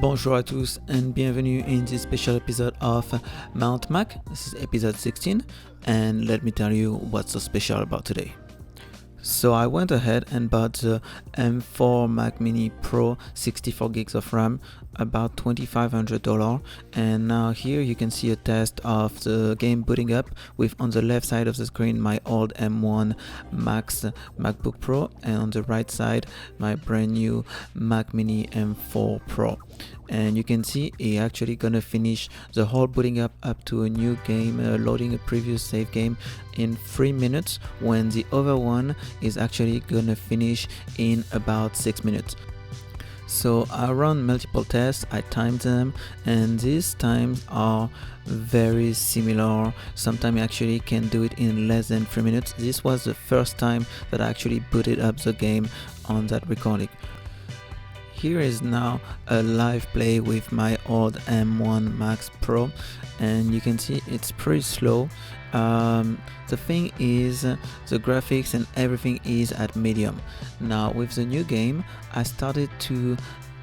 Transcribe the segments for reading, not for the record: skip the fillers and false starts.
Bonjour à tous and bienvenue in this special episode of Mount Mac. This is episode 16 and let me tell you what's so special about today. So I went ahead and bought the M4 Mac Mini Pro 64 gigs of RAM, about $2,500, and now here you can see a test of the game booting up with on the left side of the screen my old M1 Max MacBook Pro and on the right side my brand new Mac Mini M4 Pro. And you can see it actually gonna finish the whole booting up to a new game, loading a previous save game in 3 minutes, when the other one is actually gonna finish in about 6 minutes. So I run multiple tests, I timed them, and these times are very similar. Sometimes you actually can do it in less than 3 minutes. This was the first time that I actually booted up the game on that recording. Here is now a live play with my old M1 Max Pro, and you can see it's pretty slow. The thing is, the graphics and everything is at medium. Now with the new game, I started to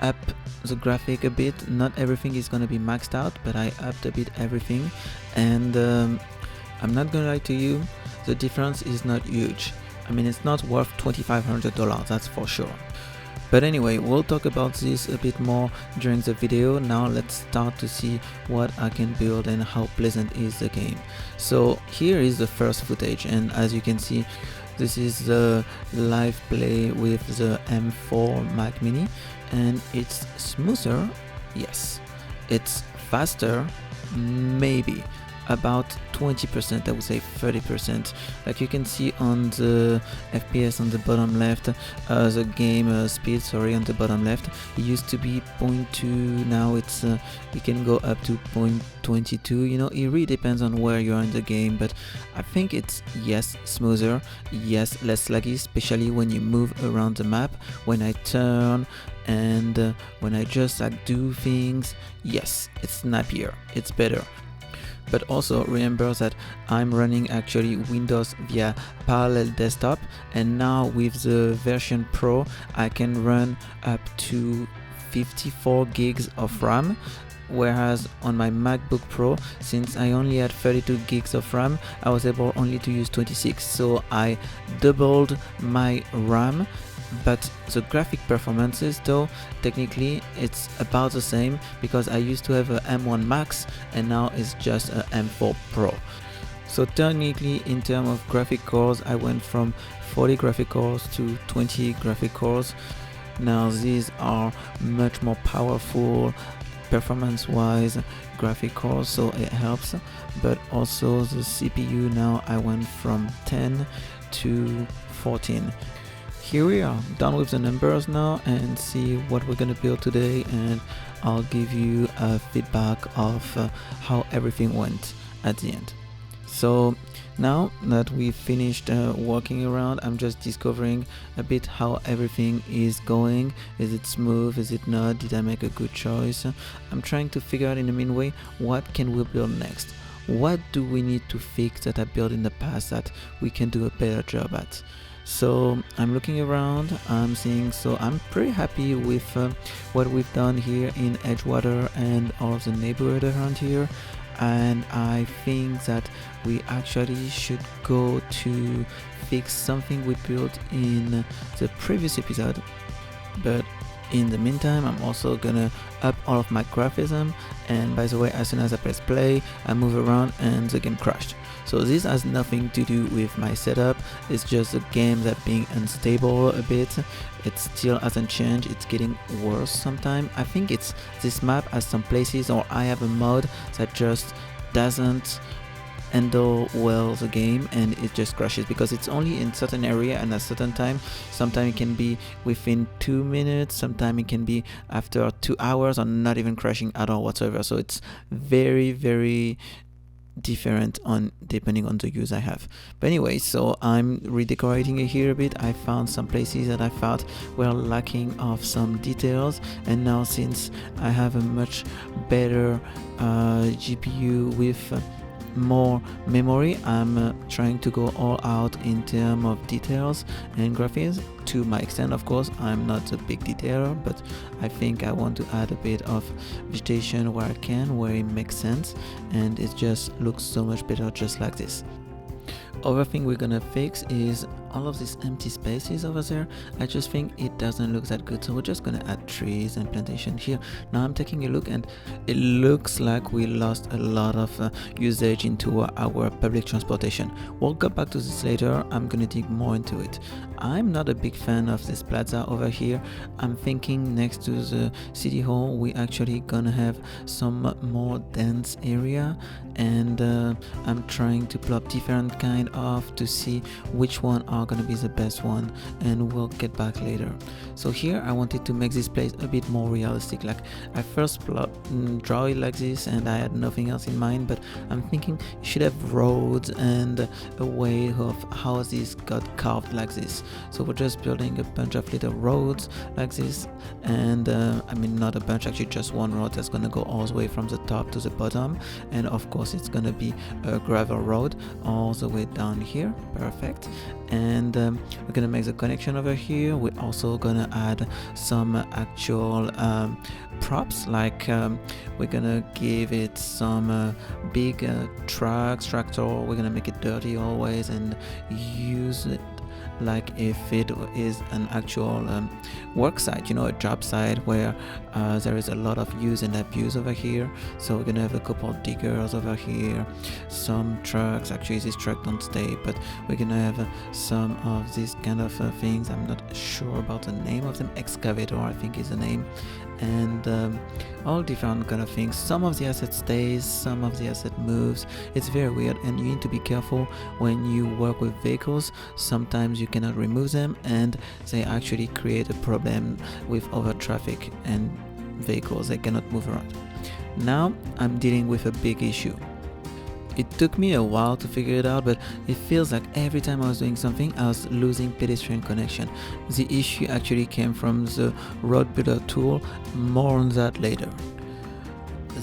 up the graphic a bit. Not everything is gonna be maxed out, but I upped a bit everything, and I'm not gonna lie to you, the difference is not huge. I mean, it's not worth $2,500, that's for sure. But anyway, we'll talk about this a bit more during the video. Now let's start to see what I can build and how pleasant is the game. So here is the first footage, and as you can see, this is the live play with the M4 Mac Mini, and it's smoother, yes. It's faster, maybe. About 20%, I would say 30%. Like you can see on the FPS on the bottom left, the game speed, on the bottom left, it used to be 0.2, now it's it can go up to 0.22. You know, it really depends on where you are in the game, but I think it's, yes, smoother, yes, less laggy, especially when you move around the map, when I turn and when I just do things. Yes, it's snappier, it's better. But also remember that I'm running actually Windows via parallel desktop, and now with the version Pro I can run up to 54 gigs of RAM, whereas on my MacBook Pro, since I only had 32 gigs of RAM, I was able only to use 26, so I doubled my RAM. But the graphic performances, though, technically it's about the same, because I used to have a M1 Max and now it's just a M4 Pro. So technically, in terms of graphic cores, I went from 40 graphic cores to 20 graphic cores. Now these are much more powerful performance-wise graphic cores, so it helps. But also the CPU, now I went from 10 to 14. Here we are, done with the numbers now, and see what we're gonna build today, and I'll give you a feedback of how everything went at the end. So now that we've finished walking around, I'm just discovering a bit how everything is going. Is it smooth? Is it not? Did I make a good choice? I'm trying to figure out in the meanwhile, what can we build next? What do we need to fix that I built in the past that we can do a better job at? So I'm looking around, I'm seeing, so I'm pretty happy with what we've done here in Edgewater and all of the neighborhood around here, and I think that we actually should go to fix something we built in the previous episode. But in the meantime, I'm also gonna up all of my graphism, and by the way, as soon as I press play, I move around and the game crashed. So this has nothing to do with my setup, it's just the game that being unstable a bit. It still hasn't changed, it's getting worse sometimes. I think it's this map has some places, or I have a mod that just doesn't handle well the game and it just crashes, because it's only in certain area and at certain time. Sometimes it can be within 2 minutes, sometimes it can be after 2 hours, or not even crashing at all whatsoever. So it's very different on depending on the use I have. But anyway, so I'm redecorating it here a bit. I found some places that I felt were lacking of some details, and now since I have a much better GPU with more memory, I'm trying to go all out in terms of details and graphics. To my extent, of course, I'm not a big detailer, but I think I want to add a bit of vegetation where I can, where it makes sense, and it just looks so much better just like this. Other thing we're gonna fix is all of these empty spaces over there. I just think it doesn't look that good, so we're just gonna add trees and plantation here. Now I'm taking a look and it looks like we lost a lot of usage into our public transportation. We'll go back to this later. I'm gonna dig more into it. I'm not a big fan of this plaza over here. I'm thinking next to the city hall we actually gonna have some more dense area, and I'm trying to plot different kind of to see which one are gonna be the best one, and we'll get back later. So here I wanted to make this place a bit more realistic. Like I first draw it like this and I had nothing else in mind, but I'm thinking you should have roads and a way of how this got carved like this. So we're just building a bunch of little roads like this, and I mean not a bunch, actually just one road that's gonna go all the way from the top to the bottom, and of course it's gonna be a gravel road all the way down here. Perfect. And we're gonna make the connection over here. We're also gonna add some actual props, like we're gonna give it some big tractor. We're gonna make it dirty always and use it like if it is an actual work site, you know, a job site where there is a lot of use and abuse over here. So we're gonna have a couple of diggers over here, some trucks. Actually this truck don't stay, but we're gonna have some of these kind of things. I'm not sure about the name of them. Excavator I think is the name. And all different kind of things. Some of the asset stays, some of the asset moves. It's very weird, and you need to be careful when you work with vehicles. Sometimes you cannot remove them and they actually create a problem with other traffic and vehicles. They cannot move around. Now I'm dealing with a big issue. It took me a while to figure it out, but it feels like every time I was doing something, I was losing pedestrian connection. The issue actually came from the road builder tool. More on that later.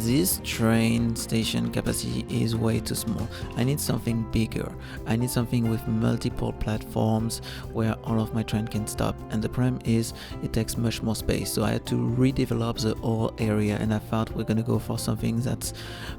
This train station capacity is way too small. I need something bigger. I need something with multiple platforms where all of my train can stop, and the problem is it takes much more space, so I had to redevelop the whole area, and I thought we're gonna go for something that's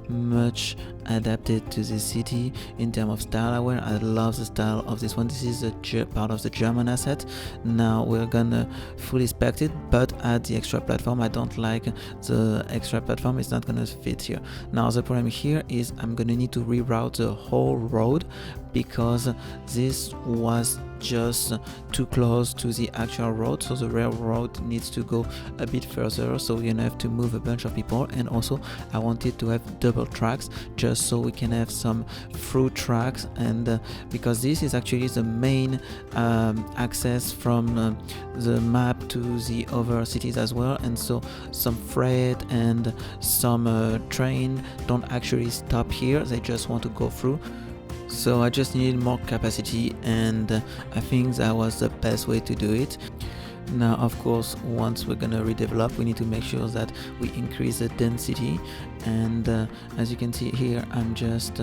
much adapted to the city in terms of style. I love the style of this one. This is a part of the German asset. Now we're gonna fully spec it, but add the extra platform. I don't like the extra platform. It's not gonna fit here. Now the problem here is I'm gonna need to reroute the whole road because this was just too close to the actual road, so the railroad needs to go a bit further, so we're gonna have to move a bunch of people. And also I wanted to have double tracks just so we can have some through tracks, and because this is actually the main access from the map to the other cities as well, and so some freight and some train don't actually stop here, they just want to go through. So I just needed more capacity, and I think that was the best way to do it. Now of course once we're gonna redevelop, we need to make sure that we increase the density, and as you can see here I'm just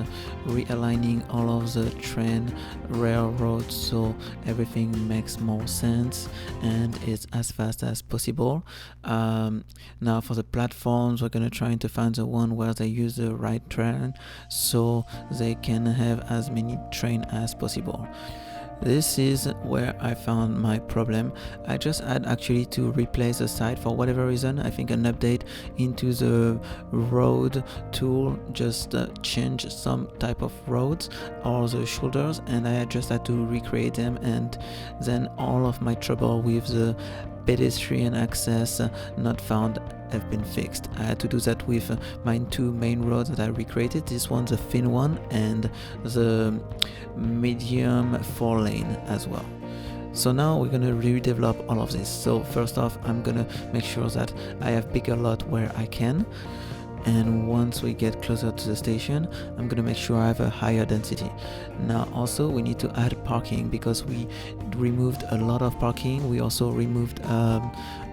realigning all of the train railroads so everything makes more sense and it's as fast as possible. Now for the platforms, we're gonna try to find the one where they use the right train so they can have as many train as possible. This is where I found my problem. I just had actually to replace the site for whatever reason. I think an update into the road tool just changed some type of roads or the shoulders, and I just had to recreate them, and then all of my trouble with the pedestrian access not found have been fixed. I had to do that with my two main roads that I recreated. This one's a thin one and the medium 4-lane as well. So now we're gonna redevelop all of this. So first off, I'm gonna make sure that I have bigger lot where I can, and once we get closer to the station, I'm gonna make sure I have a higher density. Now also we need to add parking because we removed a lot of parking. We also removed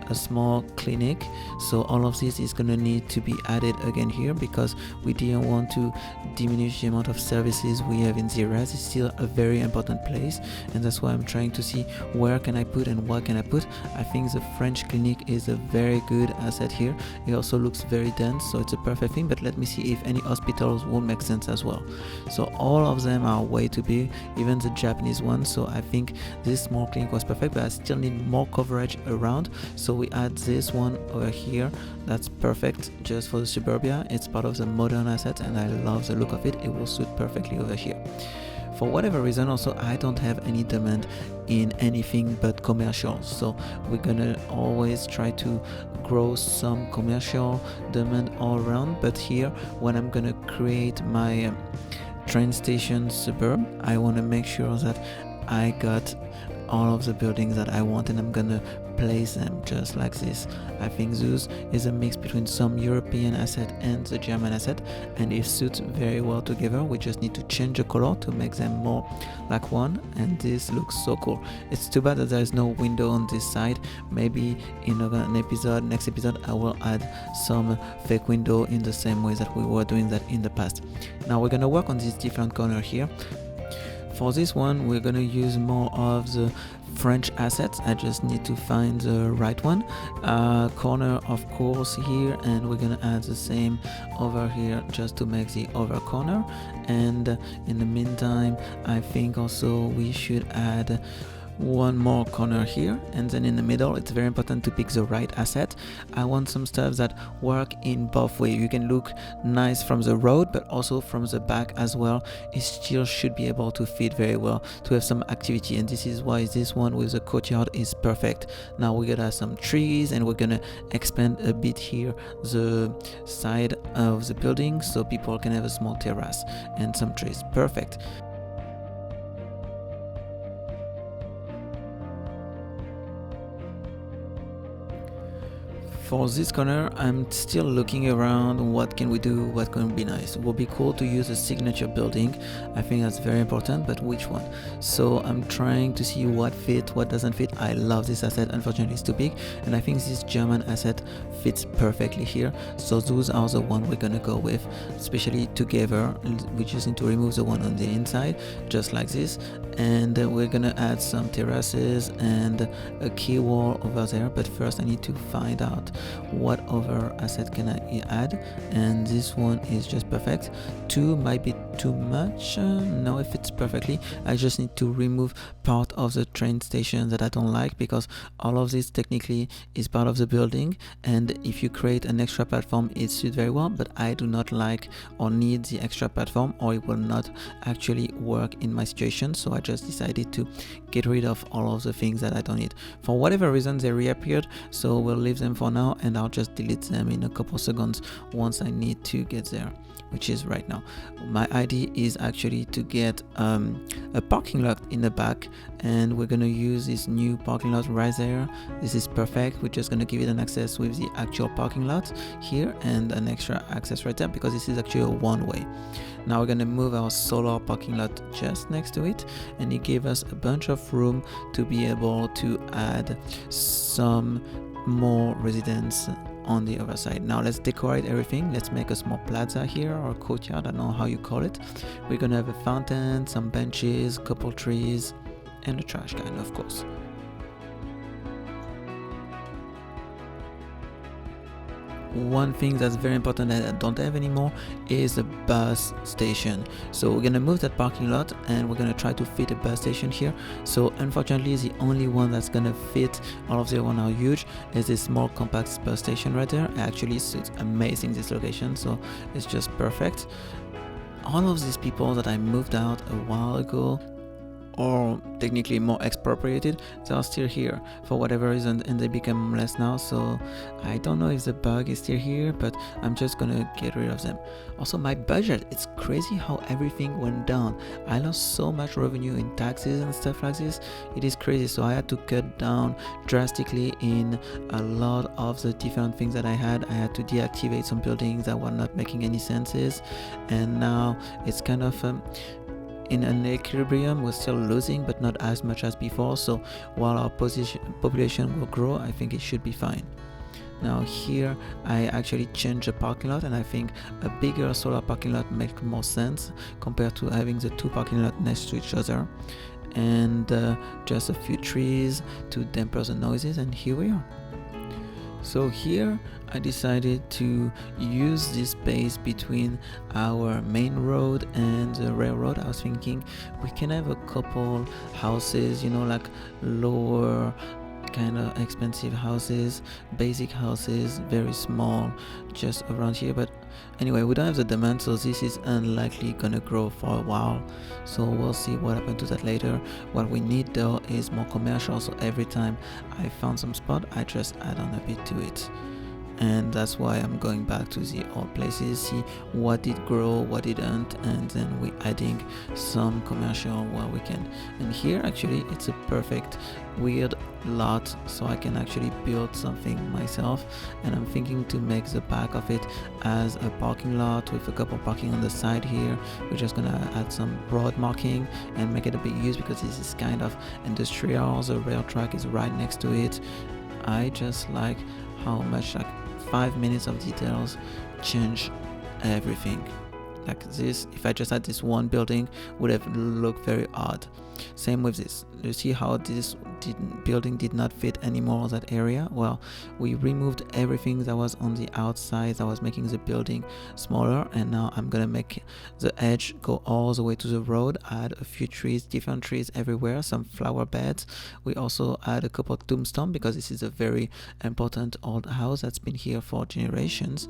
a small clinic, so all of this is gonna need to be added again here because we didn't want to diminish the amount of services we have in the res. It's still a very important place, and that's why I'm trying to see where can I put and what can I put. I think the French clinic is a very good asset here. It also looks very dense, so it's a perfect thing, but let me see if any hospitals will make sense as well. So all of them are way too big, even the Japanese one, so I think this small clinic was perfect, but I still need more coverage around, so we add this one over here. That's perfect just for the suburbia. It's part of the modern asset and I love the look of it. It will suit perfectly over here. For whatever reason also, I don't have any demand in anything but commercial, so we're gonna always try to grow some commercial demand all around. But here, when I'm gonna create my train station suburb, I want to make sure that I got all of the buildings that I want, and I'm gonna place them just like this. I think Zeus is a mix between some European asset and the German asset, and it suits very well together. We just need to change the color to make them more like one, and this looks so cool. It's too bad that there is no window on this side. Maybe in next episode I will add some fake window in the same way that we were doing that in the past. Now we're gonna work on this different corner here. For this one, we're gonna use more of the French assets. I just need to find the right one. Corner, of course, here, and we're gonna add the same over here just to make the other corner. And in the meantime, I think also we should add one more corner here, and then in the middle it's very important to pick the right asset. I want some stuff that work in both ways. You can look nice from the road, but also from the back as well. It still should be able to fit very well, to have some activity, and this is why this one with the courtyard is perfect. Now we're gonna have some trees, and we're gonna expand a bit here the side of the building so people can have a small terrace and some trees. Perfect. For this corner, I'm still looking around what can we do, what can be nice. It would be cool to use a signature building. I think that's very important, but which one? So I'm trying to see what fits, what doesn't fit. I love this asset, unfortunately it's too big, and I think this German asset fits perfectly here. So those are the one we're gonna go with, especially together. We just need to remove the one on the inside, just like this, and we're gonna add some terraces and a key wall over there. But first I need to find out what other asset can I add, and this one is just perfect. 2 might be too much. No, it fits perfectly. I just need to remove part of the train station that I don't like, because all of this technically is part of the building, and if you create an extra platform it suits very well, but I do not like or need the extra platform, or it will not actually work in my situation. So I just decided to get rid of all of the things that I don't need. For whatever reason they reappeared, so we'll leave them for now, and I'll just delete them in a couple seconds once I need to get there, which is right now. My idea is actually to get a parking lot in the back, and we're gonna use this new parking lot right there. This is perfect. We're just gonna give it an access with the actual parking lot here and an extra access right there, because this is actually a one-way. Now we're gonna move our solar parking lot just next to it, and it gave us a bunch of room to be able to add some more residents on the other side. Now let's decorate everything. Let's make a small plaza here, or courtyard, I don't know how you call it. We're gonna have a fountain, some benches, couple trees, and a trash can, of course. One thing that's very important that I don't have anymore is a bus station. So we're gonna move that parking lot, and we're gonna try to fit a bus station here. So unfortunately the only one that's gonna fit, all of the other one are huge, is this small compact bus station right there. Actually it's amazing, this location, so it's just perfect. All of these people that I moved out a while ago, or technically more expropriated, they are still here for whatever reason, and they become less now. So I don't know if the bug is still here, but I'm just gonna get rid of them. Also my budget, it's crazy how everything went down. I lost so much revenue in taxes and stuff like this. It is crazy. So I had to cut down drastically in a lot of the different things that I had. I had to deactivate some buildings that were not making any senses, and now it's kind of in an equilibrium. We're still losing, but not as much as before. So while our population will grow, I think it should be fine. Now here I actually changed the parking lot, and I think a bigger solar parking lot makes more sense compared to having the two parking lots next to each other, and just a few trees to dampen the noises, and here we are. So here I decided to use this space between our main road and the railroad. I was thinking we can have a couple houses, like lower kind of expensive houses, basic houses, very small, just around here. But anyway, we don't have the demand, so this is unlikely gonna grow for a while, so we'll see what happens to that later. What we need though is more commercial, so every time I found some spot, I just add on a bit to it. And that's why I'm going back to the old places, see what did grow, what didn't, and then we adding some commercial where we can. And here actually it's a perfect weird lot, so I can actually build something myself, and I'm thinking to make the back of it as a parking lot with a couple parking on the side here. We're just gonna add some road marking and make it a bit used because this is kind of industrial. The rail track is right next to it. I just like how much 5 minutes of details change everything. Like this, if I just had this one building, would have looked very odd. Same with this. You see how this building did not fit anymore, that area? Well, we removed everything that was on the outside that was making the building smaller, and now I'm gonna make the edge go all the way to the road, add a few trees, different trees everywhere, some flower beds. We also add a couple of tombstones because this is a very important old house that's been here for generations.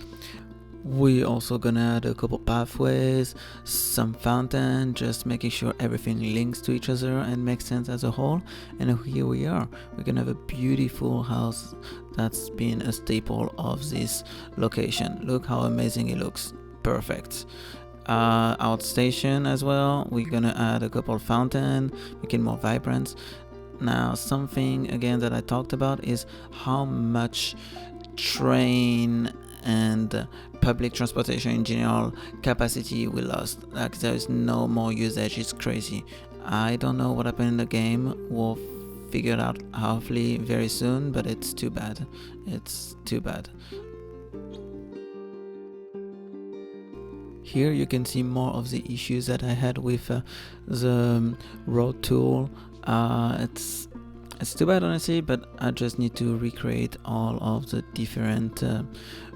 We also gonna add a couple pathways, some fountain, just making sure everything links to each other and makes sense as a whole. And here we are. We're gonna have a beautiful house that's been a staple of this location. Look how amazing it looks. Perfect. Outstation as well. We're gonna add a couple fountain, make it more vibrant. Now something again that I talked about is how much train and public transportation in general capacity we lost. Like there is no more usage. It's crazy. I don't know what happened in the game. We'll figure it out hopefully very soon, but it's too bad. It's too bad. Here you can see more of the issues that I had with the road tool. It's too bad honestly, but I just need to recreate all of the different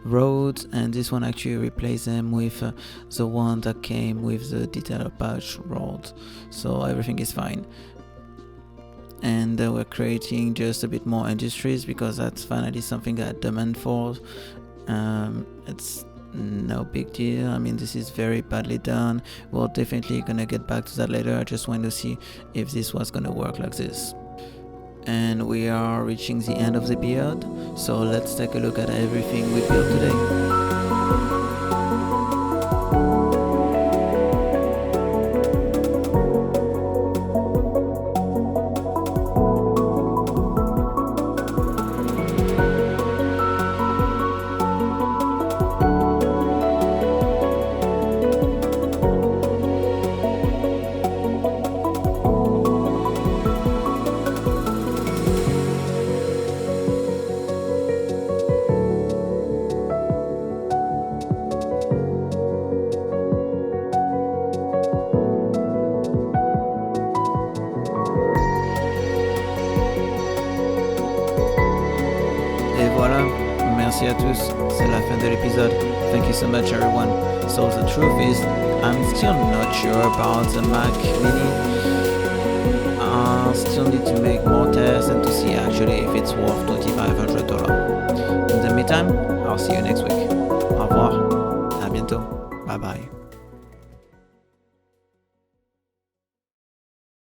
roads, and this one actually replace them with the one that came with the detail patch road, so everything is fine. And we're creating just a bit more industries because that's finally something that I demand for. It's no big deal. I mean, this is very badly done. We're definitely gonna get back to that later. I just want to see if this was gonna work like this. And we are reaching the end of the build, so let's take a look at everything we built today. Voilà, merci à tous, c'est la fin de l'épisode. Thank you so much everyone. So the truth is, I'm still not sure about the Mac Mini. I still need to make more tests and to see actually if it's worth $2,500. In the meantime, I'll see you next week.